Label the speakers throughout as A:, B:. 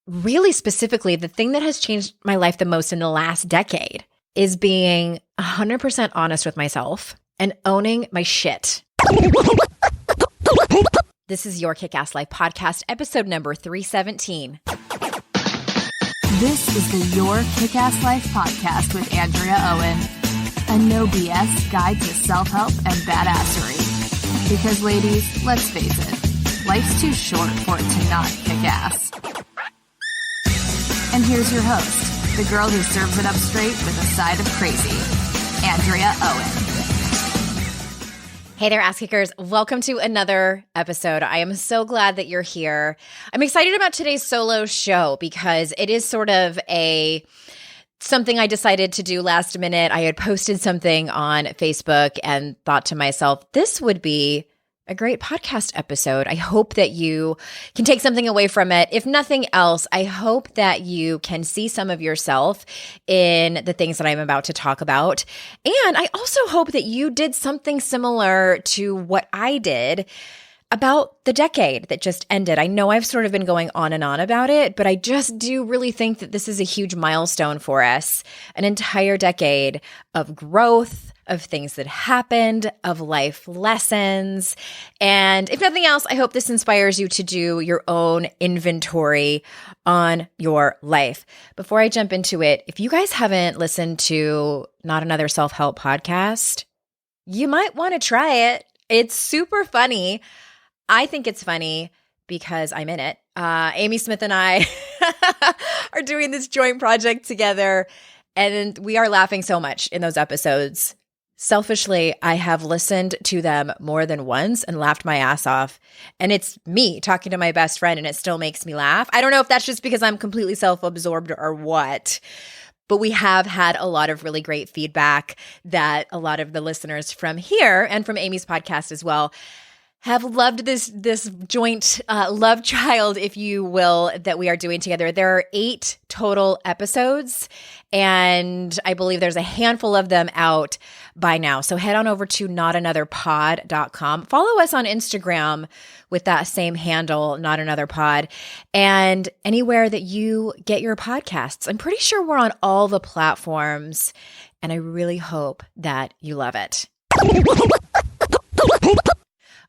A: really specifically, the thing that has changed my life the most in the last decade is being 100% honest with myself and owning my shit. This is Your Kick-Ass Life Podcast, episode number 317.
B: This is the Your Kick-Ass Life Podcast with Andrea Owen, a no BS guide to self-help and badassery. Because ladies, let's face it, life's too short for it to not kick ass. And here's your host, the girl who serves it up straight with a side of crazy, Andrea Owen.
A: Hey there, ass kickers. Welcome to another episode. I am so glad that you're here. I'm excited about today's solo show because it is sort of something I decided to do last minute. I had posted something on Facebook and thought to myself, this would be a great podcast episode. I hope that you can take something away from it. If nothing else, I hope that you can see some of yourself in the things that I'm about to talk about. And I also hope that you did something similar to what I did about the decade that just ended. I know I've sort of been going on and on about it, but I just do really think that this is a huge milestone for us. An entire decade of growth, of things that happened, of life lessons. And if nothing else, I hope this inspires you to do your own inventory on your life. Before I jump into it, if you guys haven't listened to Not Another Self-Help podcast, you might want to try it. It's super funny. I think it's funny because I'm in it. Amy Smith and I are doing this joint project together, and we are laughing so much in those episodes. Selfishly, I have listened to them more than once and laughed my ass off. And it's me talking to my best friend, and it still makes me laugh. I don't know if that's just because I'm completely self-absorbed or what, but we have had a lot of really great feedback that a lot of the listeners from here and from Amy's podcast as well have loved this joint love child, if you will, that we are doing together. There are 8 total episodes, and I believe there's a handful of them out by now. So head on over to notanotherpod.com. Follow us on Instagram with that same handle, Not Another Pod, and anywhere that you get your podcasts. I'm pretty sure we're on all the platforms, and I really hope that you love it.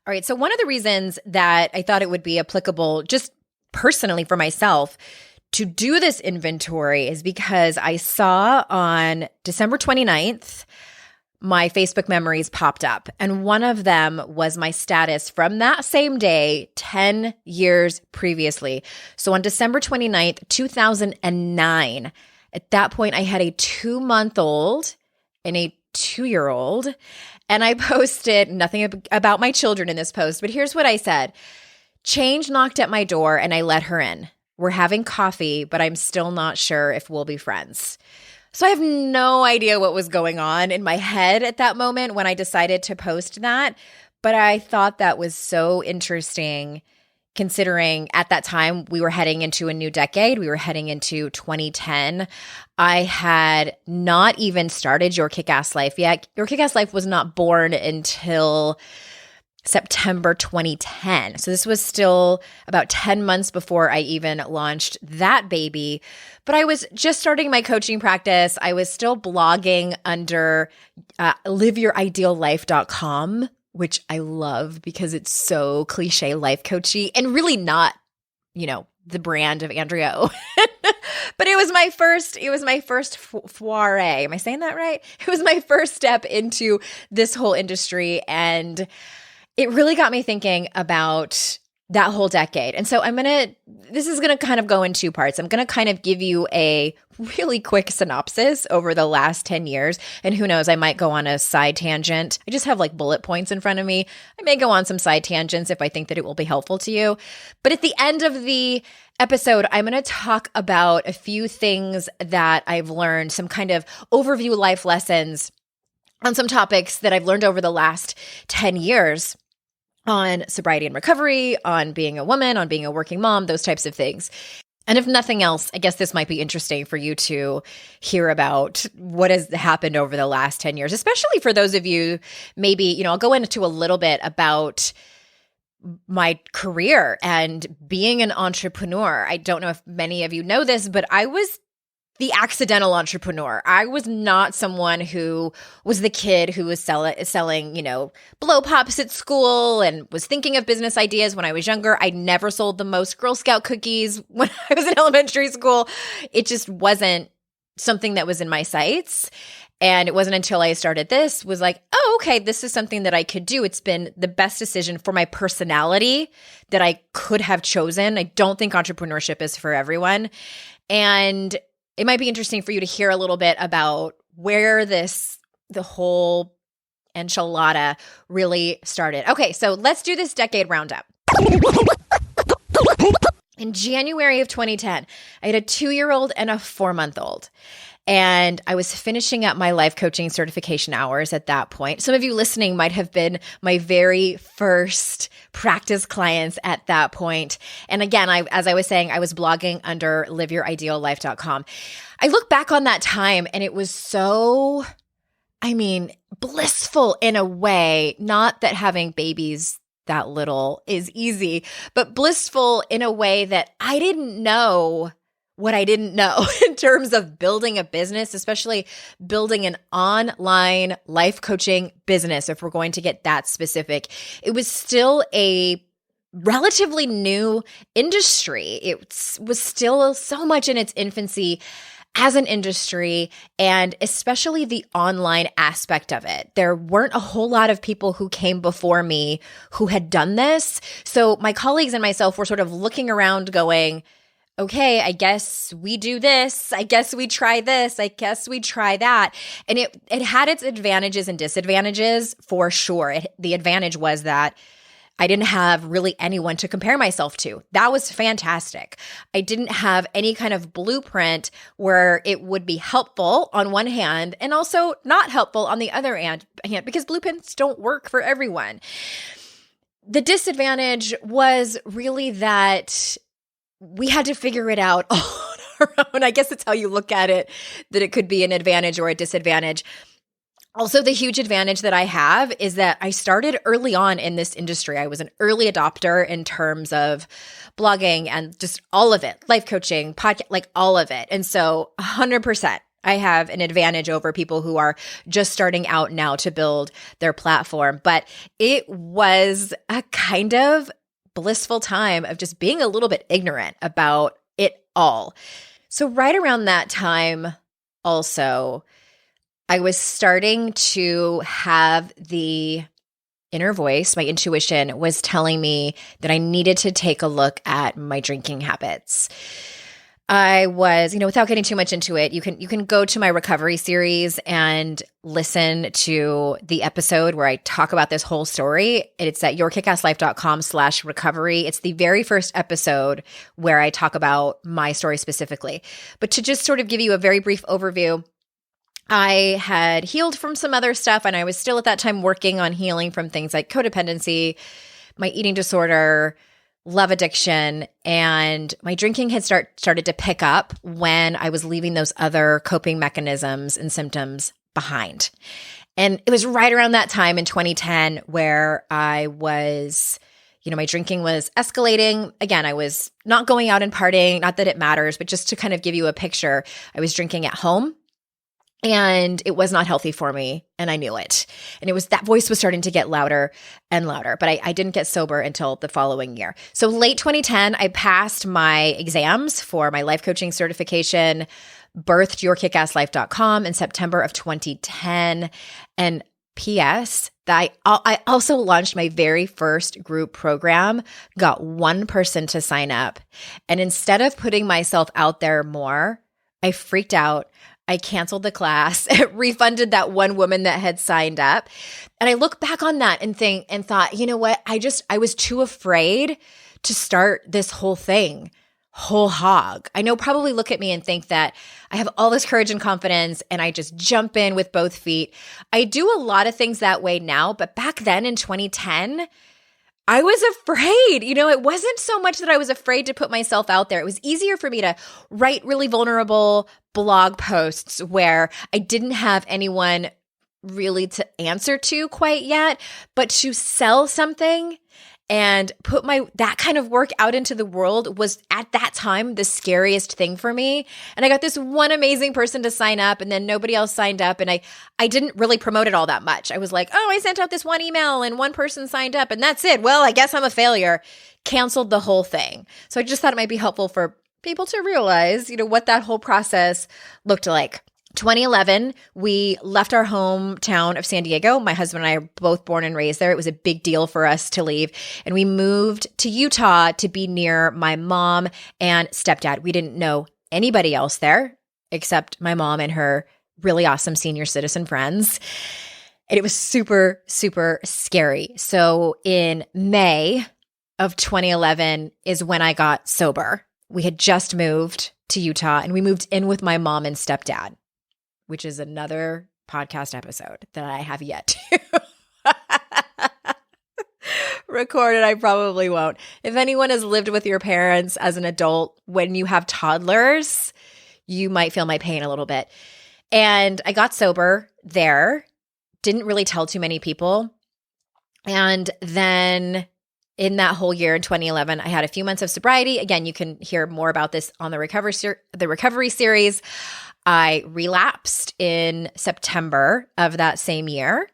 A: All right, so one of the reasons that I thought it would be applicable just personally for myself to do this inventory is because I saw on December 29th, my Facebook memories popped up, and one of them was my status from that same day 10 years previously. So on December 29th, 2009, at that point, I had a 2-month-old and a 2-year-old. And I posted nothing about my children in this post, but here's what I said. Change knocked at my door and I let her in. We're having coffee, but I'm still not sure if we'll be friends. So I have no idea what was going on in my head at that moment when I decided to post that, but I thought that was so interesting considering at that time we were heading into a new decade. We were heading into 2010. I had not even started Your Kick-Ass Life yet. Your Kick-Ass Life was not born until September 2010. So this was still about 10 months before I even launched that baby. But I was just starting my coaching practice. I was still blogging under liveyouриdeallife.com, which I love because it's so cliche life coachy and really not, the brand of Andrea Owen. But it was my first foray. Am I saying that right? It was my first step into this whole industry, and it really got me thinking about that whole decade. And so this is going to kind of go in 2 parts. I'm going to kind of give you a really quick synopsis over the last 10 years. And who knows, I might go on a side tangent. I just have like bullet points in front of me. I may go on some side tangents if I think that it will be helpful to you. But at the end of the episode, I'm going to talk about a few things that I've learned, some kind of overview life lessons on some topics that I've learned over the last 10 years. On sobriety and recovery, on being a woman, on being a working mom, those types of things. And if nothing else, I guess this might be interesting for you to hear about what has happened over the last 10 years, especially for those of you maybe, I'll go into a little bit about my career and being an entrepreneur. I don't know if many of you know this, but I was the accidental entrepreneur. I was not someone who was the kid who was selling, blow pops at school and was thinking of business ideas when I was younger. I never sold the most Girl Scout cookies when I was in elementary school. It just wasn't something that was in my sights. And it wasn't until I started this was like, oh, okay, this is something that I could do. It's been the best decision for my personality that I could have chosen. I don't think entrepreneurship is for everyone. And it might be interesting for you to hear a little bit about where the whole enchilada really started. Okay, so let's do this decade roundup. In January of 2010, I had a 2-year-old and a 4-month-old. And I was finishing up my life coaching certification hours at that point. Some of you listening might have been my very first practice clients at that point. And again, as I was saying, I was blogging under liveyorideallife.com. I look back on that time and it was so, blissful in a way. Not that having babies that little is easy, but blissful in a way that I didn't know what I didn't know in terms of building a business, especially building an online life coaching business, if we're going to get that specific. It was still a relatively new industry. It was still so much in its infancy as an industry, and especially the online aspect of it. There weren't a whole lot of people who came before me who had done this. So my colleagues and myself were sort of looking around going, okay, I guess we do this. I guess we try this. I guess we try that. And it had its advantages and disadvantages for sure. The advantage was that I didn't have really anyone to compare myself to. That was fantastic. I didn't have any kind of blueprint where it would be helpful on one hand and also not helpful on the other hand, because blueprints don't work for everyone. The disadvantage was really that we had to figure it out on our own. I guess it's how you look at it, that it could be an advantage or a disadvantage. Also, the huge advantage that I have is that I started early on in this industry. I was an early adopter in terms of blogging and just all of it, life coaching, podcast, like all of it. And so 100%. I have an advantage over people who are just starting out now to build their platform. But it was a kind of blissful time of just being a little bit ignorant about it all. So right around that time also, I was starting to have the inner voice, my intuition was telling me that I needed to take a look at my drinking habits. I was, without getting too much into it, you can go to my recovery series and listen to the episode where I talk about this whole story. It's at yourkickasslife.com/recovery. It's the very first episode where I talk about my story specifically. But to just sort of give you a very brief overview, I had healed from some other stuff, and I was still at that time working on healing from things like codependency, my eating disorder, love addiction, and my drinking had started to pick up when I was leaving those other coping mechanisms and symptoms behind. And it was right around that time in 2010 where I was, my drinking was escalating. Again, I was not going out and partying, not that it matters, but just to kind of give you a picture, I was drinking at home. And it was not healthy for me, and I knew it. And it was that voice was starting to get louder and louder, but I didn't get sober until the following year. So late 2010, I passed my exams for my life coaching certification, birthed yourkickasslife.com in September of 2010. And P.S., I also launched my very first group program, got one person to sign up. And instead of putting myself out there more, I freaked out. I canceled the class, refunded that one woman that had signed up. And I look back on that and thought, you know what? I was too afraid to start this whole thing whole hog. I know probably look at me and think that I have all this courage and confidence and I just jump in with both feet. I do a lot of things that way now, but back then in 2010, I was afraid. It wasn't so much that I was afraid to put myself out there. It was easier for me to write really vulnerable blog posts where I didn't have anyone really to answer to quite yet, but to sell something and put that kind of work out into the world was at that time the scariest thing for me. And I got this one amazing person to sign up, and then nobody else signed up. And I didn't really promote it all that much. I was like, oh, I sent out this one email and one person signed up and that's it. Well, I guess I'm a failure. Canceled the whole thing. So I just thought it might be helpful for people to realize, what that whole process looked like. 2011, we left our hometown of San Diego. My husband and I are both born and raised there. It was a big deal for us to leave. And we moved to Utah to be near my mom and stepdad. We didn't know anybody else there except my mom and her really awesome senior citizen friends. And it was super, super scary. So in May of 2011 is when I got sober. We had just moved to Utah, and we moved in with my mom and stepdad, which is another podcast episode that I have yet to record, and I probably won't. If anyone has lived with your parents as an adult when you have toddlers, you might feel my pain a little bit. And I got sober there, didn't really tell too many people. And then in that whole year in 2011, I had a few months of sobriety. Again, you can hear more about this on the recovery series. I relapsed in September of that same year,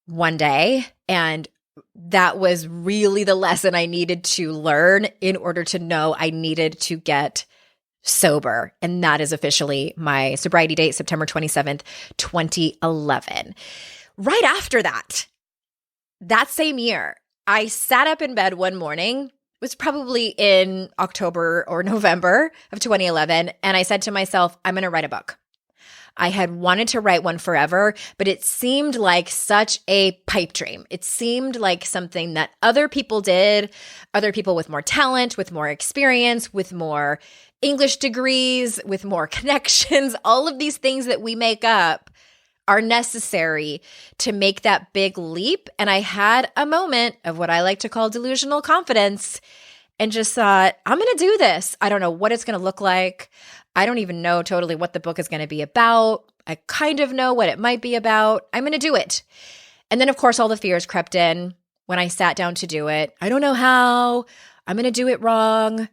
A: one day, and that was really the lesson I needed to learn in order to know I needed to get sober. And that is officially my sobriety date, September 27th, 2011. Right after that same year, I sat up in bed one morning. It was probably in October or November of 2011. And I said to myself, I'm going to write a book. I had wanted to write one forever, but it seemed like such a pipe dream. It seemed like something that other people did, other people with more talent, with more experience, with more English degrees, with more connections, all of these things that we make up are necessary to make that big leap. And I had a moment of what I like to call delusional confidence and just thought, I'm going to do this. I don't know what it's going to look like. I don't even know totally what the book is going to be about. I kind of know what it might be about. I'm going to do it. And then, of course, all the fears crept in when I sat down to do it. I don't know how. I'm going to do it wrong.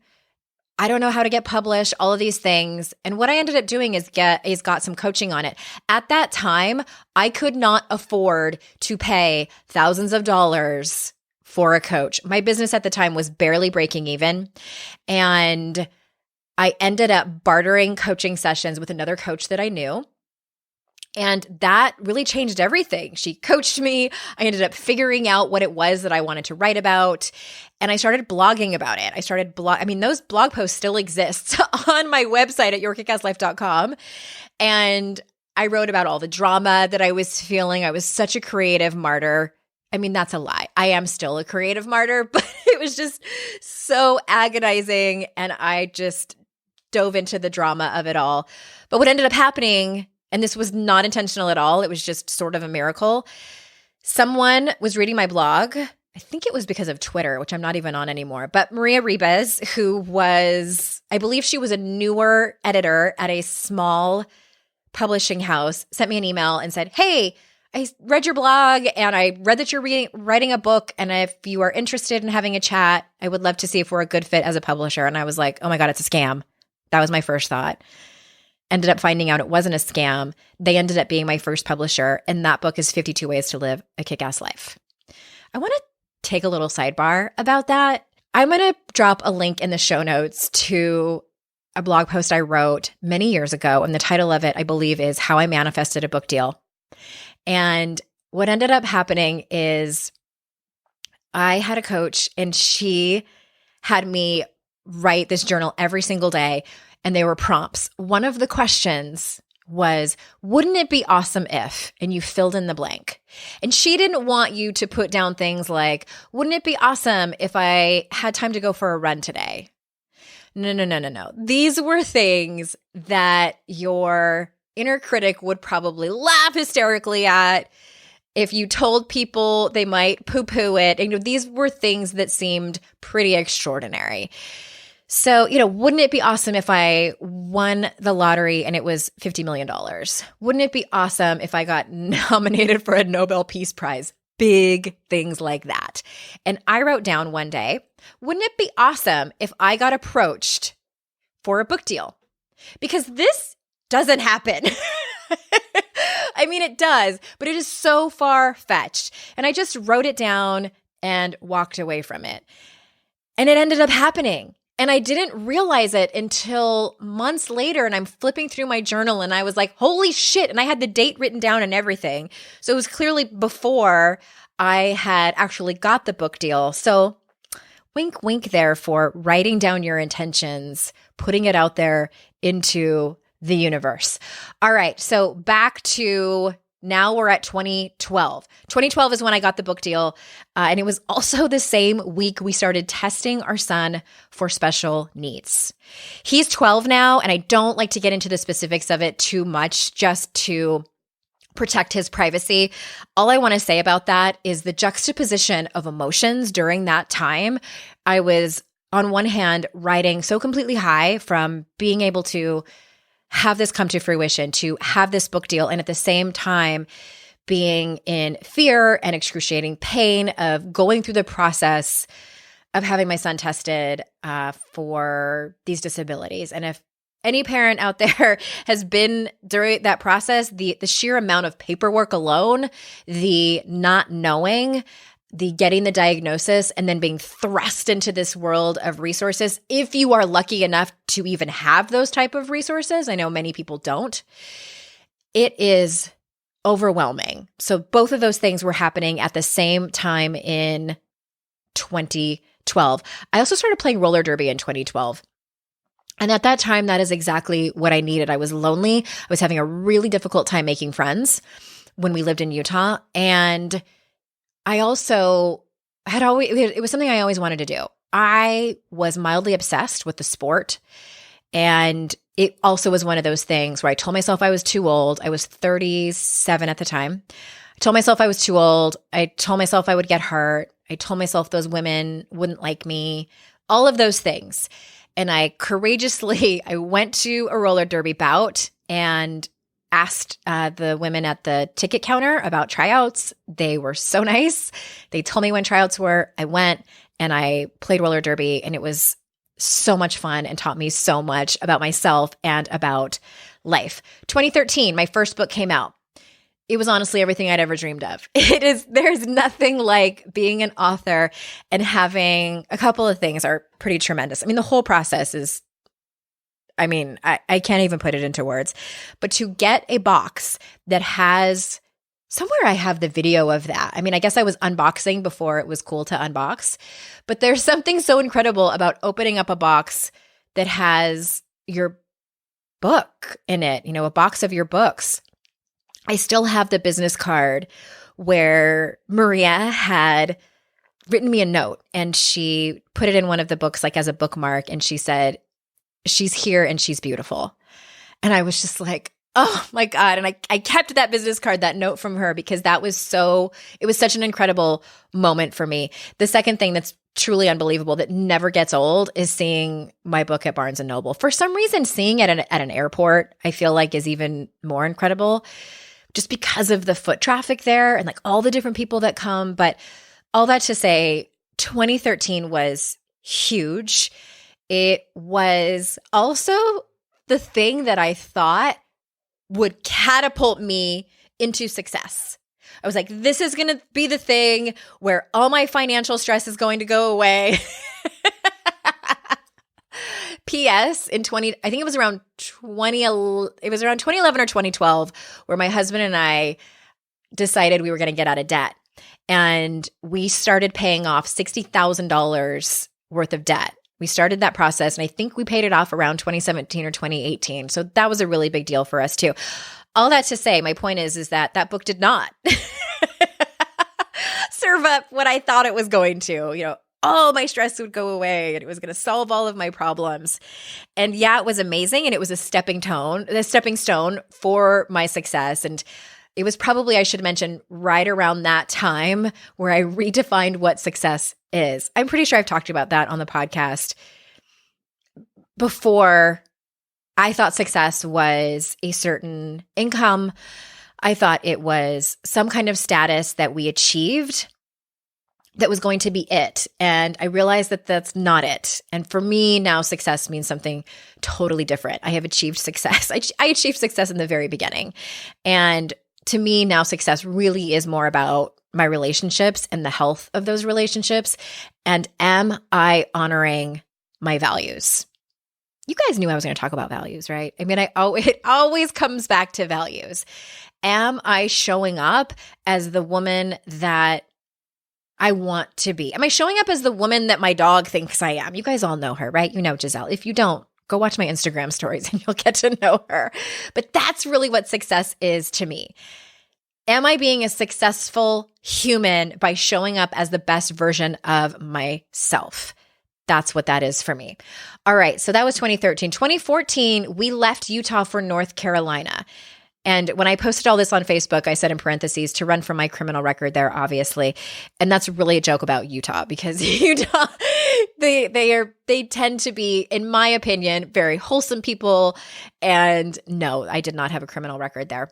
A: I don't know how to get published, all of these things. And what I ended up doing is got some coaching on it. At that time, I could not afford to pay thousands of dollars for a coach. My business at the time was barely breaking even. And I ended up bartering coaching sessions with another coach that I knew. And that really changed everything. She coached me. I ended up figuring out what it was that I wanted to write about. And I started blogging about it. Those blog posts still exist on my website at yourkickasslife.com. And I wrote about all the drama that I was feeling. I was such a creative martyr. That's a lie. I am still a creative martyr, but it was just so agonizing. And I just dove into the drama of it all. But what ended up happening, and this was not intentional at all, it was just sort of a miracle. Someone was reading my blog. I think it was because of Twitter, which I'm not even on anymore. But Maria Ribes, who was, I believe she was a newer editor at a small publishing house, sent me an email and said, hey, I read your blog and I read that you're writing a book. And if you are interested in having a chat, I would love to see if we're a good fit as a publisher. And I was like, oh my God, it's a scam. That was my first thought. Ended up finding out it wasn't a scam. They ended up being my first publisher. And that book is 52 Ways to Live a Kick-Ass Life. I want to take a little sidebar about that. I'm going to drop a link in the show notes to a blog post I wrote many years ago. And the title of it, I believe, is How I Manifested a Book Deal. And what ended up happening is I had a coach and she had me write this journal every single day. And they were prompts. One of the questions was, wouldn't it be awesome if, and you filled in the blank. And she didn't want you to put down things like, wouldn't it be awesome if I had time to go for a run today? No. These were things that your inner critic would probably laugh hysterically at. If you told people, they might poo-poo it. And these were things that seemed pretty extraordinary. So, wouldn't it be awesome if I won the lottery and it was $50 million? Wouldn't it be awesome if I got nominated for a Nobel Peace Prize? big things like that. And I wrote down one day, wouldn't it be awesome if I got approached for a book deal? Because this doesn't happen. I mean, it does, but it is so far-fetched. And I just wrote it down and walked away from it. And it ended up happening. And I didn't realize it until months later. And I'm flipping through my journal and I was like, holy shit. And I had the date written down and everything. So it was clearly before I had actually got the book deal. So wink, wink there for writing down your intentions, putting it out there into the universe. All right. So back to now we're at 2012. 2012 is when I got the book deal. And it was also the same week we started testing our son for special needs. He's 12 now, and I don't like to get into the specifics of it too much just to protect his privacy. All I want to say about that is the juxtaposition of emotions during that time. I was, on one hand, riding so completely high from being able to have this come to fruition, to have this book deal, and at the same time being in fear and excruciating pain of going through the process of having my son tested for these disabilities. And if any parent out there has been during that process, the sheer amount of paperwork alone, the not knowing, the getting the diagnosis, and then being thrust into this world of resources, if you are lucky enough to even have those type of resources, I know many people don't, it is overwhelming. So both of those things were happening at the same time in 2012. I also started playing roller derby in 2012. And at that time, that is exactly what I needed. I was lonely. I was having a really difficult time making friends when we lived in Utah. And I also it was something I always wanted to do. I was mildly obsessed with the sport. And it also was one of those things where I told myself I was too old. I was 37 at the time. I told myself I was too old. I told myself I would get hurt. I told myself those women wouldn't like me, all of those things. And I went to a roller derby bout and asked the women at the ticket counter about tryouts. They were so nice. They told me when tryouts were. I went and I played roller derby, and it was so much fun and taught me so much about myself and about life. 2013, my first book came out. It was honestly everything I'd ever dreamed of. There's nothing like being an author and having a couple of things are pretty tremendous. I mean, the whole process is, I can't even put it into words. But to get a box that has, somewhere I have the video of that. I mean, I guess I was unboxing before it was cool to unbox. But there's something so incredible about opening up a box that has your book in it, a box of your books. I still have the business card where Maria had written me a note, and she put it in one of the books, like as a bookmark. And she said, she's here and she's beautiful. And I was just like, oh my God. And I kept that business card, that note from her, because it was such an incredible moment for me. The second thing that's truly unbelievable that never gets old is seeing my book at Barnes & Noble. For some reason, seeing it at an airport, I feel like is even more incredible, just because of the foot traffic there and like all the different people that come. But all that to say, 2013 was huge. It was also the thing that I thought would catapult me into success. I was like, this is going to be the thing where all my financial stress is going to go away. P.S. I think it was around 2011 or 2012 where my husband and I decided we were going to get out of debt. And we started paying off $60,000 worth of debt. We started that process, and I think we paid it off around 2017 or 2018. So that was a really big deal for us too. All that to say, my point is that book did not serve up what I thought it was going to. All my stress would go away and it was going to solve all of my problems. And yeah, it was amazing. And it was a stepping stone for my success. And it was probably, I should mention, right around that time where I redefined what success is. I'm pretty sure I've talked about that on the podcast before. I thought success was a certain income, I thought it was some kind of status that we achieved that was going to be it. And I realized that that's not it. And for me now, success means something totally different. I have achieved success. I achieved success in the very beginning. And to me now, success really is more about my relationships and the health of those relationships. And am I honoring my values? You guys knew I was going to talk about values, right? I mean, it always comes back to values. Am I showing up as the woman that I want to be? Am I showing up as the woman that my dog thinks I am? You guys all know her, right? You know Giselle. If you don't, go watch my Instagram stories and you'll get to know her. But that's really what success is to me. Am I being a successful human by showing up as the best version of myself? That's what that is for me. All right, so that was 2013. 2014, we left Utah for North Carolina. And when I posted all this on Facebook, I said in parentheses to run from my criminal record there, obviously. And that's really a joke about Utah because Utah, they tend to be, in my opinion, very wholesome people. And no, I did not have a criminal record there.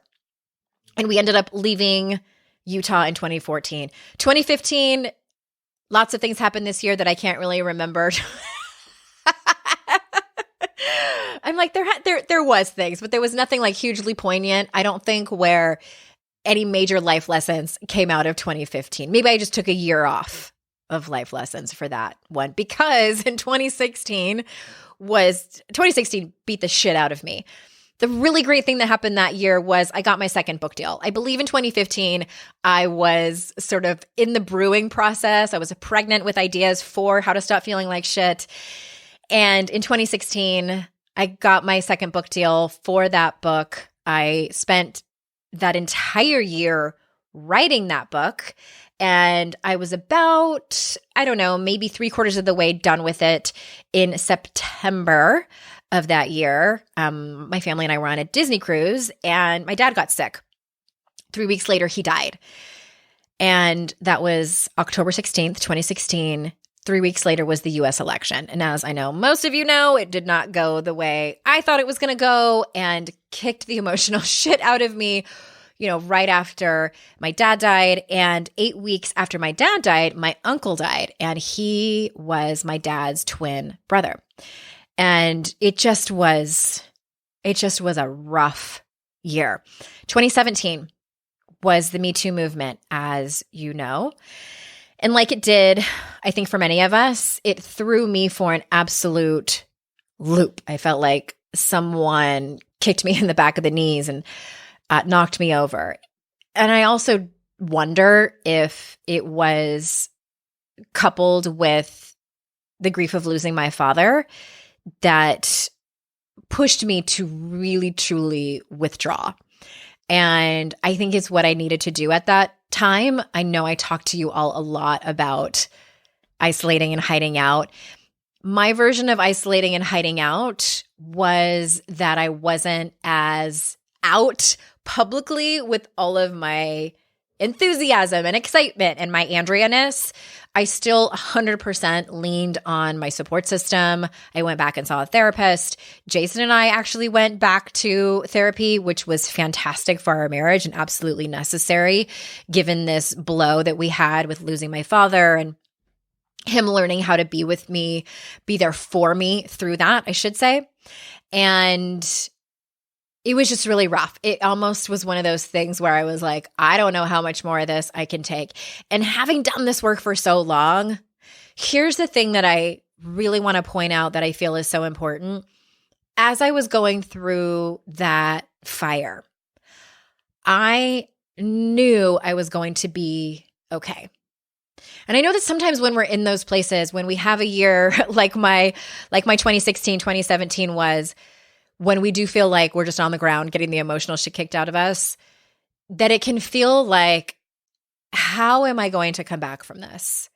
A: And we ended up leaving Utah in 2014. 2015, lots of things happened this year that I can't really remember. I'm like, there was things, but there was nothing like hugely poignant, I don't think, where any major life lessons came out of 2015. Maybe I just took a year off of life lessons for that one because in 2016 beat the shit out of me. The really great thing that happened that year was I got my second book deal. I believe in 2015, I was sort of in the brewing process. I was pregnant with ideas for how to stop feeling like shit. And in 2016, I got my second book deal for that book. I spent that entire year writing that book. And I was about, I don't know, maybe 3/4 of the way done with it in September of that year. My family and I were on a Disney cruise and my dad got sick. 3 weeks later, he died. And that was October 16th, 2016. 3 weeks later was the US election. And as I know, most of you know, it did not go the way I thought it was going to go and kicked the emotional shit out of me, right after my dad died. And 8 weeks after my dad died, my uncle died. And he was my dad's twin brother. And it just was a rough year. 2017 was the Me Too movement, as you know. And like it did, I think for many of us, it threw me for an absolute loop. I felt like someone kicked me in the back of the knees and knocked me over. And I also wonder if it was coupled with the grief of losing my father that pushed me to really, truly withdraw. And I think it's what I needed to do at that time. I know I talked to you all a lot about isolating and hiding out. My version of isolating and hiding out was that I wasn't as out publicly with all of my enthusiasm and excitement and my Andrea-ness. I still 100% leaned on my support system. I went back and saw a therapist. Jason and I actually went back to therapy, which was fantastic for our marriage and absolutely necessary given this blow that we had with losing my father and him learning how to be with me, be there for me through that, I should say. And it was just really rough. It almost was one of those things where I was like, I don't know how much more of this I can take. And having done this work for so long, here's the thing that I really want to point out that I feel is so important. As I was going through that fire, I knew I was going to be okay. And I know that sometimes when we're in those places, when we have a year like my 2016, 2017 was, when we do feel like we're just on the ground getting the emotional shit kicked out of us, that it can feel like, how am I going to come back from this?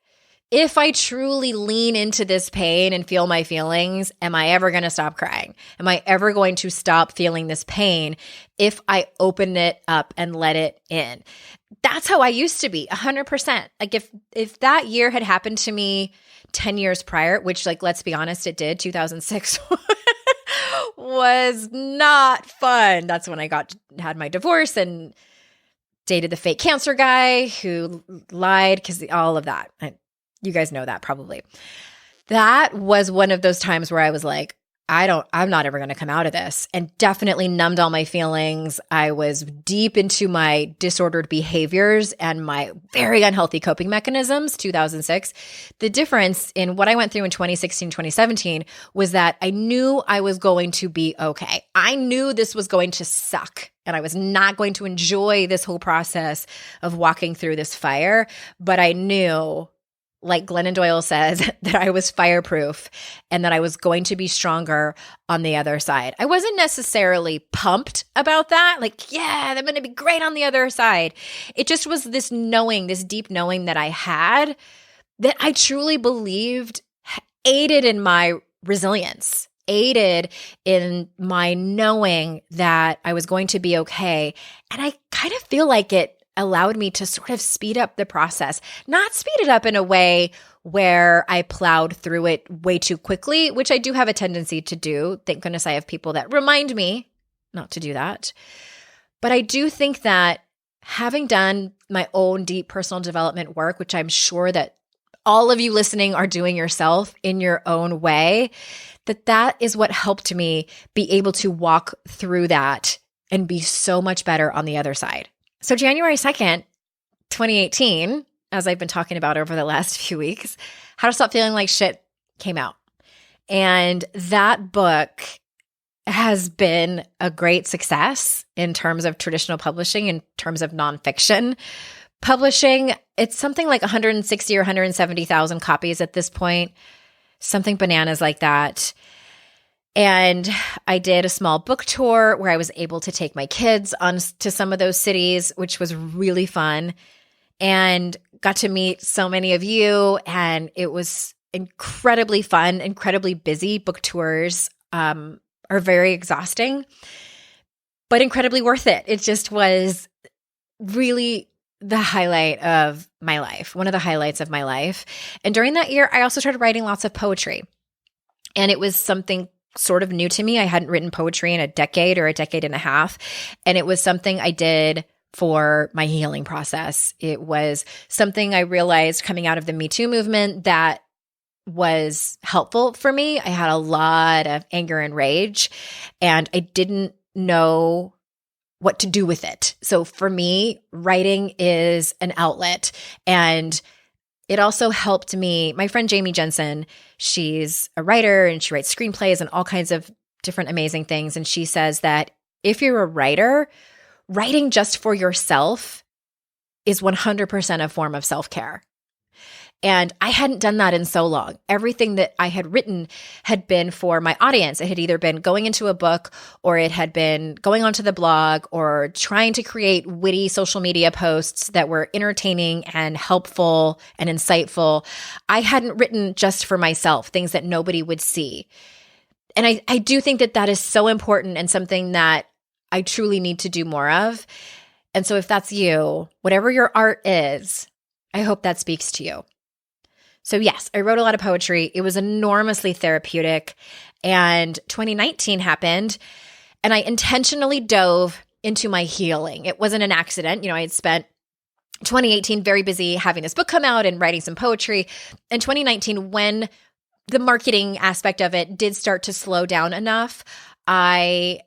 A: If I truly lean into this pain and feel my feelings, am I ever going to stop crying? Am I ever going to stop feeling this pain if I open it up and let it in? That's how I used to be, 100%. Like if that year had happened to me 10 years prior, which let's be honest, it did, 2006 was not fun. That's when I had my divorce and dated the fake cancer guy who lied, because all of that. You guys know that probably. That was one of those times where I was like, I'm not ever going to come out of this, and definitely numbed all my feelings. I was deep into my disordered behaviors and my very unhealthy coping mechanisms, 2006. The difference in what I went through in 2016, 2017 was that I knew I was going to be okay. I knew this was going to suck, and I was not going to enjoy this whole process of walking through this fire, but I knew, like Glennon Doyle says, that I was fireproof and that I was going to be stronger on the other side. I wasn't necessarily pumped about that. Like, yeah, I'm going to be great on the other side. It just was this knowing, this deep knowing that I had, that I truly believed aided in my resilience, aided in my knowing that I was going to be okay. And I kind of feel like it allowed me to sort of speed up the process, not speed it up in a way where I plowed through it way too quickly, which I do have a tendency to do. Thank goodness I have people that remind me not to do that. But I do think that having done my own deep personal development work, which I'm sure that all of you listening are doing yourself in your own way, that is what helped me be able to walk through that and be so much better on the other side. So January 2nd, 2018, as I've been talking about over the last few weeks, How to Stop Feeling Like Shit came out. And that book has been a great success in terms of traditional publishing, in terms of nonfiction publishing. It's something like 160 or 170,000 copies at this point, something bananas like that. And I did a small book tour where I was able to take my kids on to some of those cities, which was really fun, and got to meet so many of you. And it was incredibly fun, incredibly busy. Book tours are very exhausting, but incredibly worth it. It just was really the highlight of my life, one of the highlights of my life. And during that year, I also started writing lots of poetry. And it was something sort of new to me. I hadn't written poetry in a decade or a decade and a half. And it was something I did for my healing process. It was something I realized coming out of the Me Too movement that was helpful for me. I had a lot of anger and rage, and I didn't know what to do with it. So for me, writing is an outlet. And it also helped me. My friend Jamie Jensen, she's a writer and she writes screenplays and all kinds of different amazing things. And she says that if you're a writer, writing just for yourself is 100% a form of self-care. And I hadn't done that in so long. Everything that I had written had been for my audience. It had either been going into a book, or it had been going onto the blog, or trying to create witty social media posts that were entertaining and helpful and insightful. I hadn't written just for myself, things that nobody would see. And I do think that that is so important and something that I truly need to do more of. And so if that's you, whatever your art is, I hope that speaks to you. So yes, I wrote a lot of poetry. It was enormously therapeutic. And 2019 happened, and I intentionally dove into my healing. It wasn't an accident. I had spent 2018 very busy having this book come out and writing some poetry. And 2019, when the marketing aspect of it did start to slow down enough, I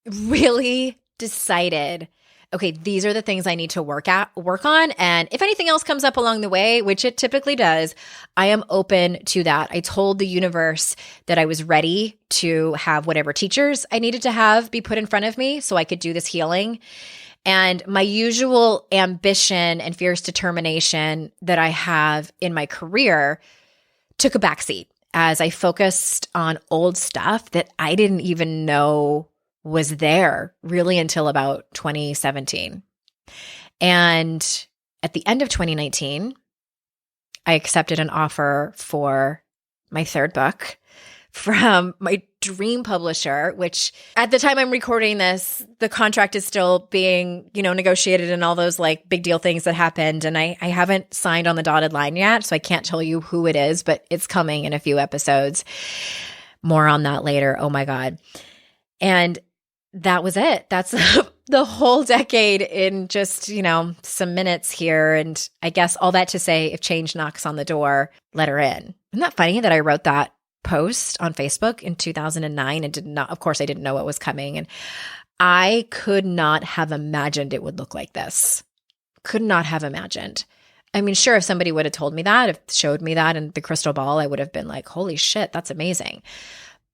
A: really decided, okay, these are the things I need to work on. And if anything else comes up along the way, which it typically does, I am open to that. I told the universe that I was ready to have whatever teachers I needed to have be put in front of me so I could do this healing. And my usual ambition and fierce determination that I have in my career took a backseat as I focused on old stuff that I didn't even know was there really until about 2017. And at the end of 2019, I accepted an offer for my third book from my dream publisher, which at the time I'm recording this, the contract is still being, negotiated and all those like big deal things that happened. And I haven't signed on the dotted line yet, so I can't tell you who it is, but it's coming in a few episodes. More on that later. Oh my God. And that was it. That's the whole decade in just, some minutes here. And I guess all that to say, if change knocks on the door, let her in. Isn't that funny that I wrote that post on Facebook in 2009 and of course, I didn't know what was coming. And I could not have imagined it would look like this. Could not have imagined. I mean, sure, if somebody would have told me that, if showed me that in the crystal ball, I would have been like, holy shit, that's amazing.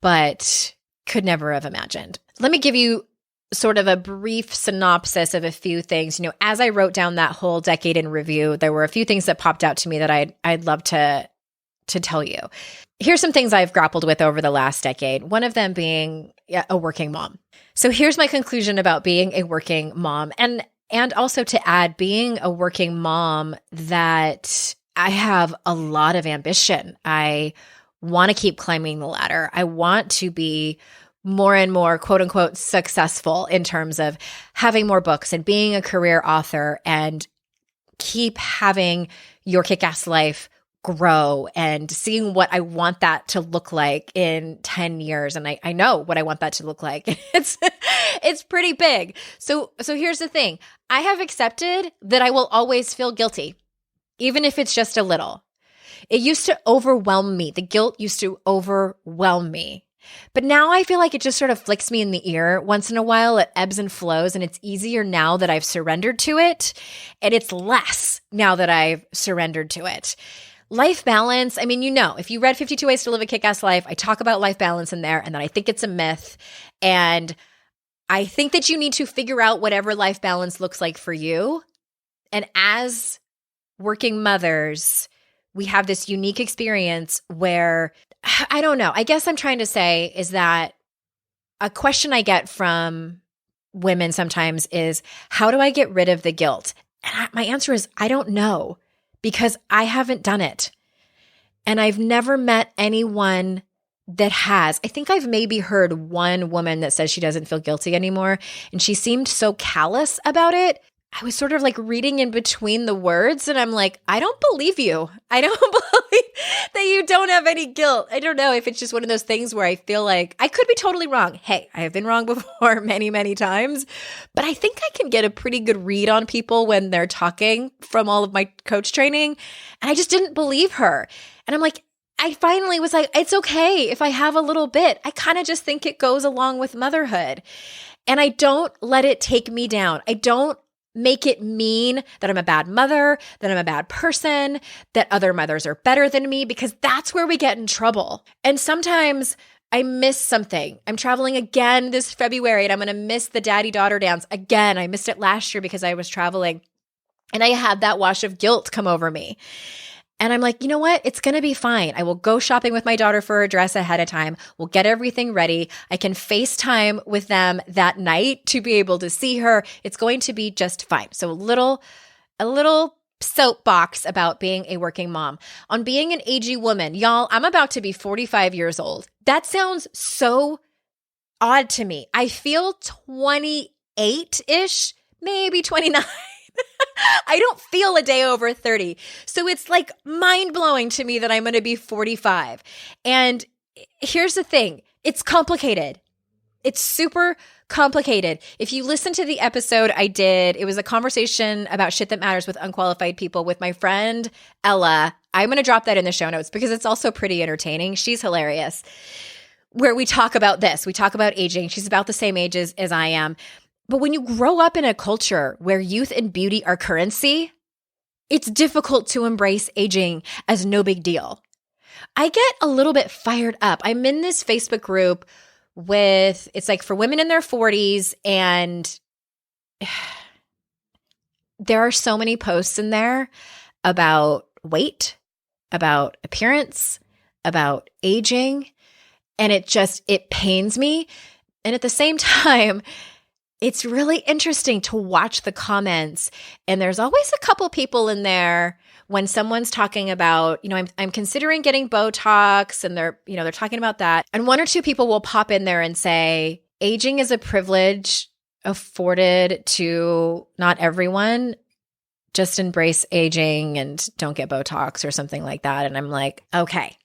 A: But could never have imagined. Let me give you sort of a brief synopsis of a few things. As I wrote down that whole decade in review, there were a few things that popped out to me that I'd love to tell you. Here's some things I've grappled with over the last decade, one of them being a working mom. So here's my conclusion about being a working mom. And also to add, being a working mom, that I have a lot of ambition. I want to keep climbing the ladder. I want to be more and more, quote unquote, successful in terms of having more books and being a career author and keep having Your Kick-Ass Life grow and seeing what I want that to look like in 10 years. And I know what I want that to look like. It's pretty big. So here's the thing. I have accepted that I will always feel guilty, even if it's just a little. It used to overwhelm me. The guilt used to overwhelm me. But now I feel like it just sort of flicks me in the ear once in a while. It ebbs and flows, and it's easier now that I've surrendered to it. And it's less now that I've surrendered to it. Life balance, I mean, if you read 52 Ways to Live a Kick-Ass Life, I talk about life balance in there, and that I think it's a myth. And I think that you need to figure out whatever life balance looks like for you. And as working mothers, we have this unique experience where, I don't know, I guess I'm trying to say is that a question I get from women sometimes is, how do I get rid of the guilt? And my answer is, I don't know. Because I haven't done it. And I've never met anyone that has. I think I've maybe heard one woman that says she doesn't feel guilty anymore. And she seemed so callous about it. I was sort of like reading in between the words and I'm like, I don't believe you. I don't believe that you don't have any guilt. I don't know if it's just one of those things where I feel like I could be totally wrong. Hey, I have been wrong before many, many times, but I think I can get a pretty good read on people when they're talking from all of my coach training. And I just didn't believe her. And I'm like, I finally was like, it's okay if I have a little bit. I kind of just think it goes along with motherhood. And I don't let it take me down. I don't make it mean that I'm a bad mother, that I'm a bad person, that other mothers are better than me, because that's where we get in trouble. And sometimes I miss something. I'm traveling again this February and I'm going to miss the daddy-daughter dance again. I missed it last year because I was traveling and I had that wash of guilt come over me. And I'm like, you know what? It's going to be fine. I will go shopping with my daughter for a dress ahead of time. We'll get everything ready. I can FaceTime with them that night to be able to see her. It's going to be just fine. So a little soapbox about being a working mom. On being an aging woman, y'all, I'm about to be 45 years old. That sounds so odd to me. I feel 28-ish, maybe 29. I don't feel a day over 30. So it's like mind-blowing to me that I'm going to be 45. And here's the thing. It's complicated. It's super complicated. If you listen to the episode I did, it was a conversation about shit that matters with unqualified people with my friend Ella. I'm going to drop that in the show notes because it's also pretty entertaining. She's hilarious. Where we talk about this. We talk about aging. She's about the same age as I am. But when you grow up in a culture where youth and beauty are currency, it's difficult to embrace aging as no big deal. I get a little bit fired up. I'm in this Facebook group it's like for women in their 40s, and there are so many posts in there about weight, about appearance, about aging, and it pains me. And at the same time, it's really interesting to watch the comments. And there's always a couple people in there when someone's talking about, I'm considering getting Botox, and they're talking about that. And one or two people will pop in there and say, aging is a privilege afforded to not everyone. Just embrace aging and don't get Botox or something like that. And I'm like, okay.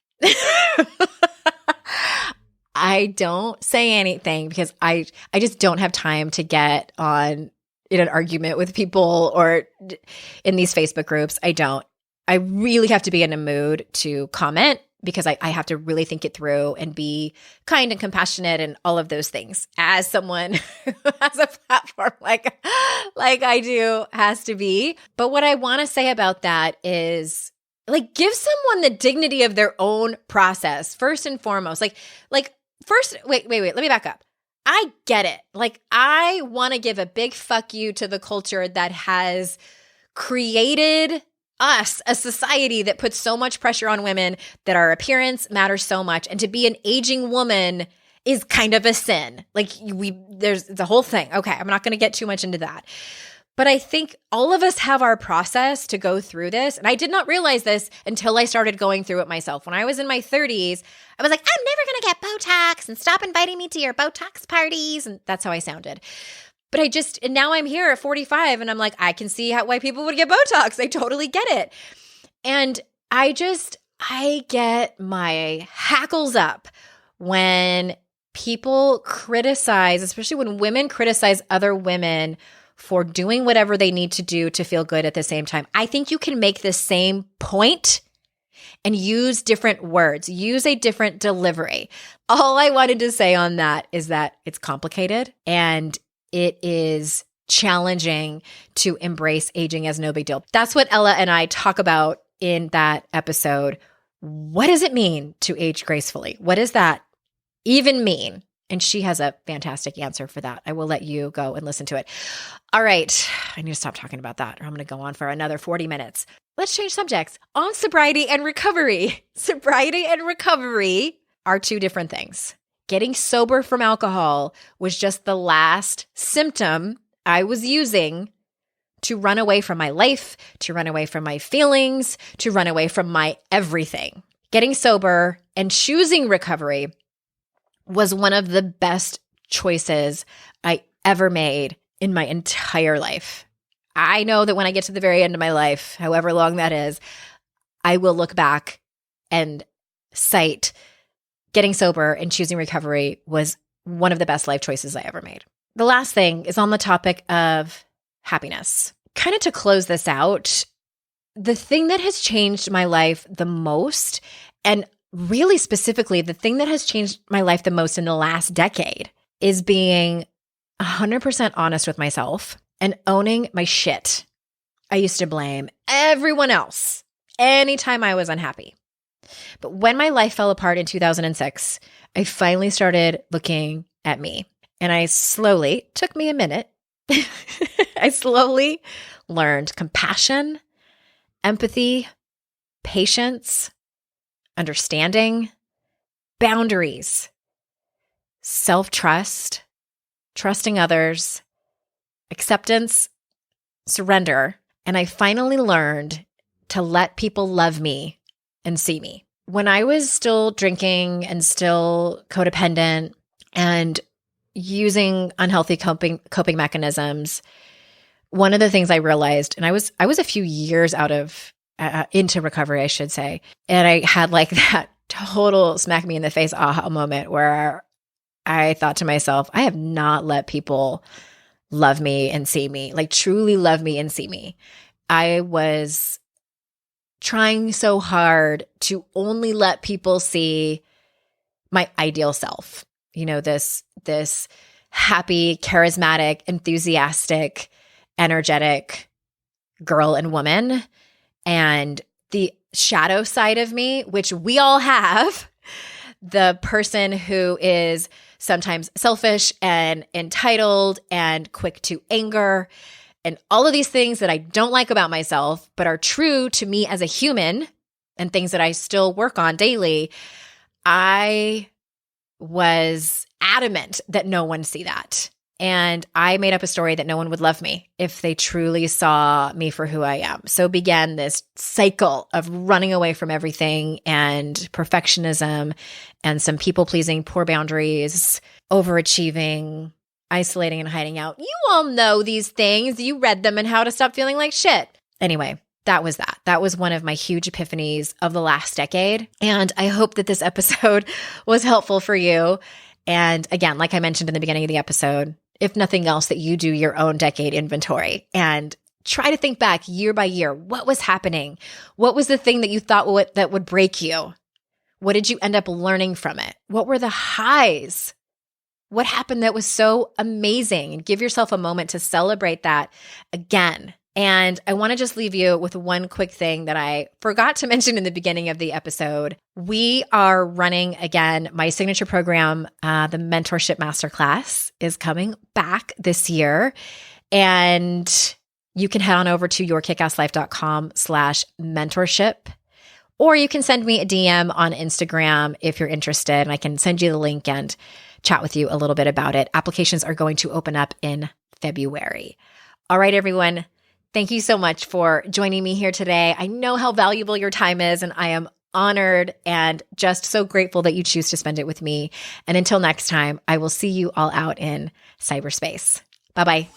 A: I don't say anything because I just don't have time to get on in an argument with people or in these Facebook groups. I don't. I really have to be in a mood to comment because I have to really think it through and be kind and compassionate and all of those things as someone who has a platform like I do has to be. But what I want to say about that is like give someone the dignity of their own process first and foremost. Wait, let me back up. I get it. Like I want to give a big fuck you to the culture that has created us, a society that puts so much pressure on women that our appearance matters so much. And to be an aging woman is kind of a sin. Like there's the whole thing. Okay, I'm not going to get too much into that. But I think all of us have our process to go through this. And I did not realize this until I started going through it myself. When I was in my 30s, I was like, I'm never going to get Botox and stop inviting me to your Botox parties. And that's how I sounded. But and now I'm here at 45 and I'm like, I can see why people would get Botox. I totally get it. And I get my hackles up when people criticize, especially when women criticize other women for doing whatever they need to do to feel good at the same time. I think you can make the same point and use different words, use a different delivery. All I wanted to say on that is that it's complicated and it is challenging to embrace aging as no big deal. That's what Ella and I talk about in that episode. What does it mean to age gracefully? What does that even mean? And she has a fantastic answer for that. I will let you go and listen to it. All right. I need to stop talking about that or I'm going to go on for another 40 minutes. Let's change subjects. On sobriety and recovery. Sobriety and recovery are two different things. Getting sober from alcohol was just the last symptom I was using to run away from my life, to run away from my feelings, to run away from my everything. Getting sober and choosing recovery was one of the best choices I ever made in my entire life. I know that when I get to the very end of my life, however long that is, I will look back and cite getting sober and choosing recovery was one of the best life choices I ever made. The last thing is on the topic of happiness. Kind of to close this out, the thing that has changed my life the most, and really specifically the thing that has changed my life the most in the last decade, is being 100% honest with myself and owning my shit. I used to blame everyone else anytime I was unhappy. But when my life fell apart in 2006, I finally started looking at me. And took me a minute, I slowly learned compassion, empathy, patience, understanding, boundaries, self-trust, trusting others, acceptance, surrender. And I finally learned to let people love me and see me. When I was still drinking and still codependent and using unhealthy coping mechanisms, one of the things I realized, and I was a few years out of into recovery, I should say, and I had like that total smack me in the face aha moment where I thought to myself, I have not let people love me and see me, like truly love me and see me. I was trying so hard to only let people see my ideal self. You know, this happy, charismatic, enthusiastic, energetic girl and woman. And the shadow side of me, which we all have, the person who is sometimes selfish and entitled and quick to anger, and all of these things that I don't like about myself, but are true to me as a human and things that I still work on daily, I was adamant that no one see that. And I made up a story that no one would love me if they truly saw me for who I am. So began this cycle of running away from everything and perfectionism and some people-pleasing, poor boundaries, overachieving, isolating and hiding out. You all know these things. You read them and How to Stop Feeling Like Shit. Anyway, that was that. That was one of my huge epiphanies of the last decade. And I hope that this episode was helpful for you. And again, like I mentioned in the beginning of the episode, if nothing else, that you do your own decade inventory and try to think back year by year. What was happening? What was the thing that you thought that would break you? What did you end up learning from it? What were the highs? What happened that was so amazing? And give yourself a moment to celebrate that again. And I want to just leave you with one quick thing that I forgot to mention in the beginning of the episode. We are running again my signature program, the Mentorship Masterclass is coming back this year. And you can head on over to yourkickasslife.com/mentorship, or you can send me a DM on Instagram if you're interested, and I can send you the link and chat with you a little bit about it. Applications are going to open up in February. All right, everyone. Thank you so much for joining me here today. I know how valuable your time is, and I am honored and just so grateful that you choose to spend it with me. And until next time, I will see you all out in cyberspace. Bye-bye.